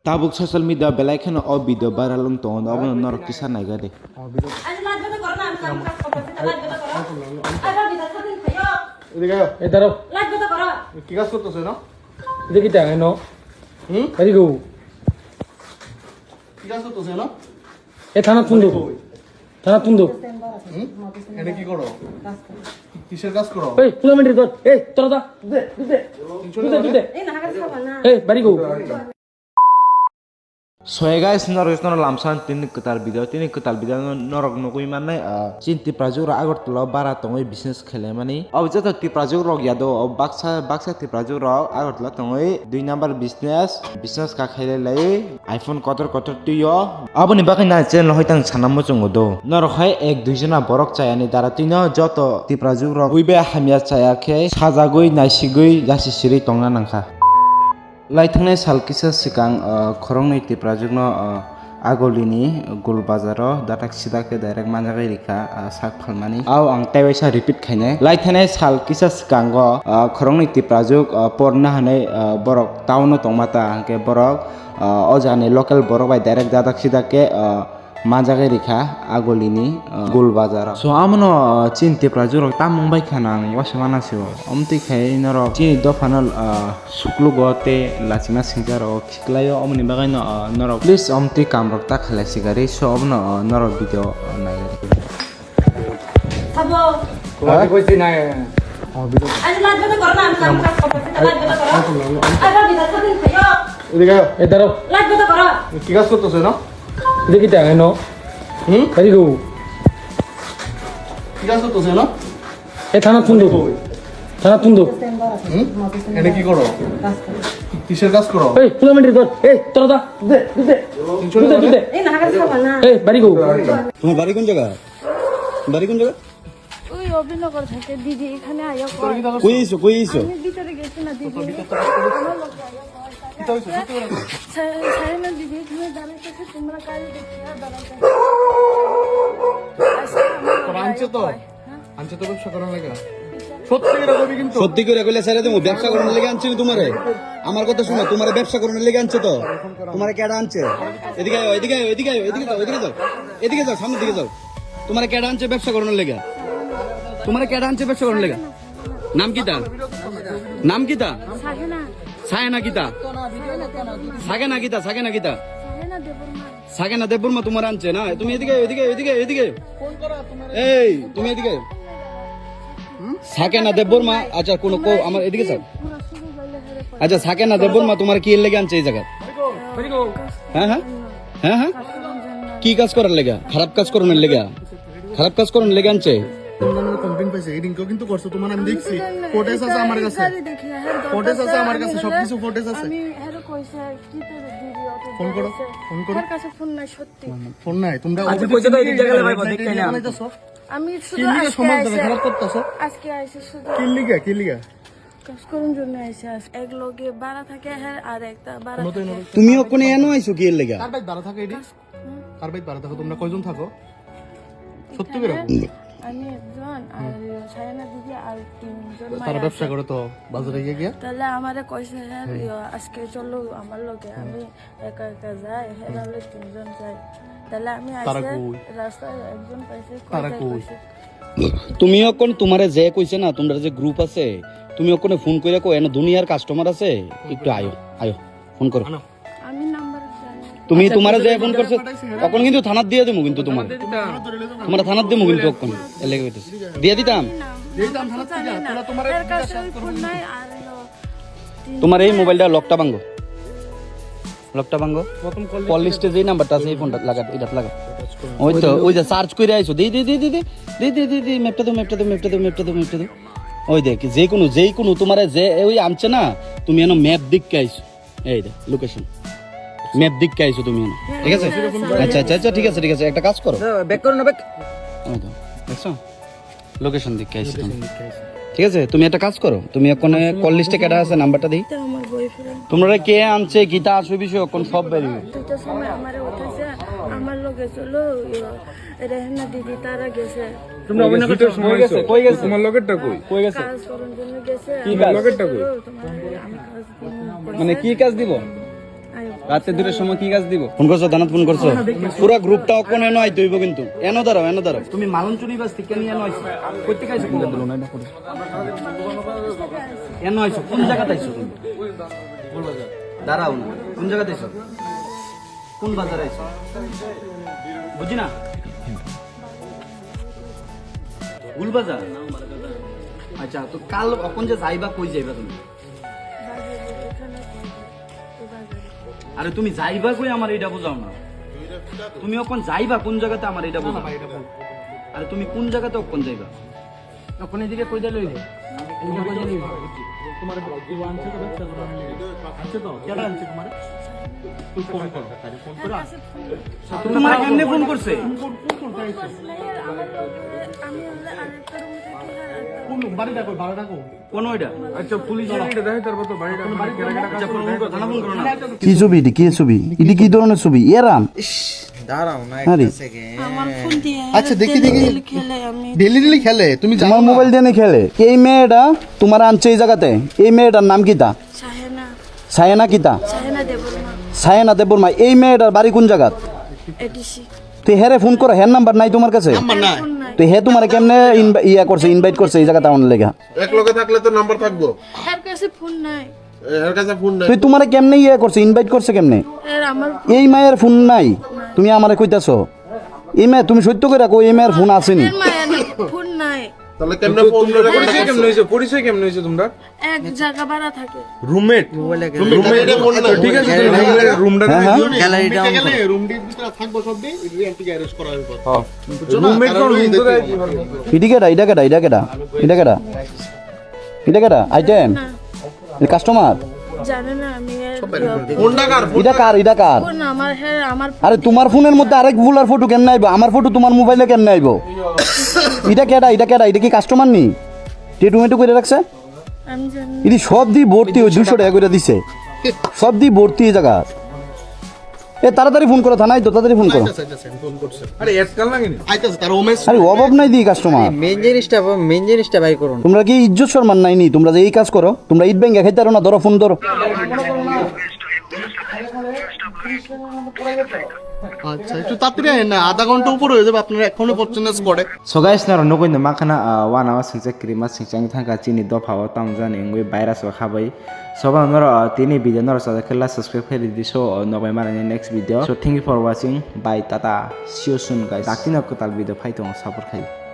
tabuk social media belai kan o video viral untuk ono norok kisah naik gade. এই দাঁড়াও কি কাজ করতেছে না এটা কি টাঙায় নো কারি গো কি কাজ করতেছে না এ থানা তুন্দু এনে কি করো কিসের কাজ করো এই 15 মিনিট ধর এই তোরা দা দে এই বাড়ি গো So guys, norok lamsan tini ketal video norok nukui mana cinti prajur agar telo barat tongoi bisnis khele mani. Objek tu ti prajur rok ya do baksa ti prajur rok agar telo tongoi 2 number business ka khele lai iPhone kotor tu yo. Abo ni bakai na channel hoi tang sanam mo chungo do. Norok hai ek dujana borok chaya ni dara tino joto ti prajur rok uibe hamia chaya ke sajagoi naisigoi jasi siri tongna nangka. Laithangnai sal kisa sikang khorongni ti prajugno agolini gul bazaro datak sidake direct manjagai rika sak phalmani aw ang taiwaisa repeat khaine laithangnai sal kisa sikango khorongni ti prajuk porna hanai borok town tongmata angke borok ojani local borok bai direct datak sidake manjagai rika agolini gul bazaro so amno chinti prajurok tamung bai khanang wasamana sio omti khai norok chini dofanal suklu gote lachima singaro khiklayo omni bagai no norok please omti kamrok ta khala sigari so omno norok video naigari Sabo. কোয়াদি কইছি না Ayo lanjut ke corona, lanjut ke corona. Ayo bisa sedih sayo. এদিকে এই দাঁড়াও Lanjut ke corona. কি কাজ করতেছে না এটা কি টাঙায় নো কারি গো কি কাজ করতেছে না এ থানা তুন্দু এনে কি করো কিসের কাজ করো এই 15 মিনিট ধর এই তোরা দা দে Ini nak kasih apa na? এই বাড়ি গো তোমার বাড়ি কোন জায়গা ওই অভিনগর থেকে দিদি এখানে আয়া কই আইছো আমি ভিতরে গেছি না দিদি সাইনা দিদি এখানে দাঁড়াইতেছে তোমরা কাজ দেখিয়া দাঁড়াইতেছে আনছে তো ব্যবসা করার লাগে সত্যি করে কবি কিন্তু সত্যি করে কইলে স্যার তুমি ব্যবসা করার লাগি আনছি তোমারে আমার কথা শুনো তোমারে ব্যবসা করার লাগি আনছে তো তোমারে কেডা আনছে এদিকে যাও সামনের দিকে যাও তোমারে কেডা আনছে ব্যবসা করার লাগি তোমারে কেডা আনছে ব্যবসা করার লাগি নাম কিতা সাহেনা সায়না কিতা সাগেনা দেববর্মা তোমার আনছে না তুমি এদিকে এই তুমি এদিকে সাকেনা দেববর্মা আচ্ছা কোন আমার এদিকে যাও আচ্ছা সাকেনা দেববর্মা তোমার কি এর লেগে আনছে এই জায়গা হ্যাঁ কি কাজ করার লেগে খারাপ কাজ করার লেগে আনছে কমপ্লেইন পাইছে এই দিনকেও কিন্তু করছো তোমার আমি দেখছি ফুটেজ আছে আমার কাছে সবকিছু ফুটেজ আছে আমি হেরো কইছে কি তো দিদি অত ফোন করো আমার কাছে ফোন নাই সত্যি ফোন নাই তোমরা আচ্ছা কইছে তো এই জায়গা ভাই দেখাই না আমি শুধু কি লিগে সমাজ খারাপ করতেছো আজকে আইছে শুধু কি লিগে কাজ করুন জন্য আইছে এক লগে বাড়া থাকে আর একটা বাড়া থাকে তুমি ওখানে এনো আইছো কি এর লেগে কার বাইত ভাড়া থাকে এডি কার বাইত ভাড়া থাকো তোমরা কয়জন থাকো সত্যি করে আমি একজন আর সায়না দিদি আর তিনজন তারা ব্যবসা করে তো বাজারে গিয়ে তাহলে আমারে কইছে আজকে চলো আমার লগে আমি একা যাই হেরালে তিনজন যাই তাহলে আমি আইছে রাস্তায় একজন পাইছে তুমি ওখানে তোমারে যে কইছে না তোমরা যে গ্রুপ আছে তুমি ওখানে ফোন কইরা কো এনে দুনিয়ার কাস্টমার আছে একটু আয়ো ফোন করো আমি নাম্বার জানি তুমি তোমারে যে ফোন করছো তখন কিন্তু থানাত দিয়ে দেবো কিন্তু তোমার থানাত দেবো কিন্তু তখন এর লেগে কইতেছি দিয়ে দিতাম এর কাছে ফোন নাই আর তোমার এই মোবাইলটা লকটা ভাঙো কল লিস্টে যে নাম্বারটা আছে এই ফোনটা লাগা ওই তো ওই যে সার্চ করে আইছো দি ম্যাপটা দাও ওই দেখ যেই কোনো তোমারে যে ওই আনছে না তুমি এনো ম্যাপ দিককে আইছো এই দে লোকেশন ম্যাপ দিককে আইছো তুমি এনো ঠিক আছে আচ্ছা ঠিক আছে একটা কাজ করো ব্যাক করো না ব্যাক ওই তো দেখছো লোকেশন দিককে আইছো তুমি ঠিক আছে তুমি একটা কাজ করো তুমি ওখানে কল লিস্টে কেডা আছে নাম্বারটা দেই আমার বয়ফ্রেন্ড তোমরা কে আনছে গীতা আসবে বিষয় কোন সব বেরিয়ে দুটো সময় আমারে উঠেছে আমার লগে চলো রেহনা দিদি তারা গেছে তোমরা অভিনয় করতে সময় গেছে কই গেছে তোমার লগেরটা কই গেছে কাজ করার জন্য গেছে কি কাজ লগেরটা কই আমি কাজ মানে কি কাজ দিব আয়ো রাতে 2টার সময় কি কাজ দিব? ফোন করছো দানাত ফোন করছো পুরো গ্রুপটা কোন এনো আইতে হইব কিন্তু এনো দাঁড়াও তুমি মালন চুরি বাস থেকে নিয়ে এনো আইছো কইতে কাইছো কোন দিলো না এটা করে এনো আইছো কোন জায়গাতে আইছো তুমি দাঁড়াও না কোন জায়গাতে আইছো কোন বাজারে আইছো বুঝি না ভুল বাজার আচ্ছা তো কাল কখন যে যাইবা কই যাইবা তুমি আরে তুমি যাইবা কই আমার এটা বুঝাও না তুমি এখন যাইবা কোন জায়গাতে আমার এটা বুঝাও আরে তুমি কোন জায়গাতে কখন যাইবা আপনি এদিকে কই দিলে হইবে এদিকে কই দিলে হইবে তোমার কেমনে ফোন করছে আমি আরেকটা রুম থেকে কোন বাড়ি ডাকো ভাড়া ডাকো কোন ওইটা আচ্ছা পুলিশ এটা দেখে তারপর তো বাড়িটা আচ্ছা ফোন করো থানা ফোন করো না কি ছবি এটি কি ধরনের ছবি এরাম দাঁড়াও না আরে আমার ফোন দিয়ে আচ্ছা, দেখি। খেলে আমি ডেলি খেলে তুমি জানো তোমার মোবাইল দিয়ে খেলে এই মেয়েটা তোমার আনছে এই জায়গাতে এই মেয়েটার নাম কিতা সায়না কিতা সায়না দেববর্মা এই মেয়েটার বাড়ি কোন জায়গা এডিসি তুই হেরে ফোন করো হের নাম্বার নাই তোমার কাছে নাম্বার নাই তুই হে তোমার কেমনে ইনভাইট করছে এই জায়গাটা অন লেগা এক লগে থাকলে তো নাম্বার থাকবো এর কাছে ফোন নাই এর কাছে ফোন নাই তুই তোমার কেমনে করছে ইনভাইট করছে কেমনে এর আমার এই মায়ের ফোন নাই তুমি আমারে কইতাছো এই মেয়ে তুমি সত্য করে রাখো এই মেয়ের ফোন আসেনি মায়ের ফোন নাই তাহলে কেমনে ফোন পরিচয় কেমন হয়েছে তোমরা? এক জায়গা ভাড়া থাকে রুমমেট রুমমেটে ফোন নাই ঠিক আছে রুমটা গ্যালারিটা গেলে রুমটির ভিতরে থাকবো সব দিন এন্টিকে অ্যারেস্ট করা হবে রুমমেট কোন রুম তো দেয় এটা কেডা আইটেম কাস্টমার জানে না আমি ফোনটা কার এটা কার ফোন আমার আমার আরে তোমার ফোনের মধ্যে আরেক ভুলার ফটো কেমনে আইবো আমার ফটো তোমার মোবাইলে কেমনে আইবো এটা কেডা এটা কি কাস্টমার নি টেটুমেটু করে রাখছে আমি জানি এটি সব দিয়ে ভর্তি 200 টাকা করে দিছে সব দিয়ে ভর্তি এই জায়গা এ তাড়াতাড়ি ফোন করো থানায় তো তাড়াতাড়ি ফোন করো ফোন করছে আরে আজকাল লাগেনি আইতাছে তার ওমেস আরে অভাব নাই দি কাস্টমার মেন জিনিসটা বাই করুন তোমরা কি ইজ্জত সম্মান নাই নি তোমরা যে এই কাজ করো তোমরা ইট ব্যাংকে খাইতে পারো না ধরো ফোন ধরো আচ্ছা একটু তাড়াতাড়ি আইন না আধা ঘন্টা উপরে হয়ে যাবে আপনারা এখনো পর্যন্ত করে So guys, na no koin makana wana wa singsa krima singchang thanga chini do phawa tamjani ngoi virus wa khabai soba nor tini video nor sa khela subscribe kheli di so no bai marani next video so thank you for watching bye tata see you soon guys takina ko tal video phaitong support khai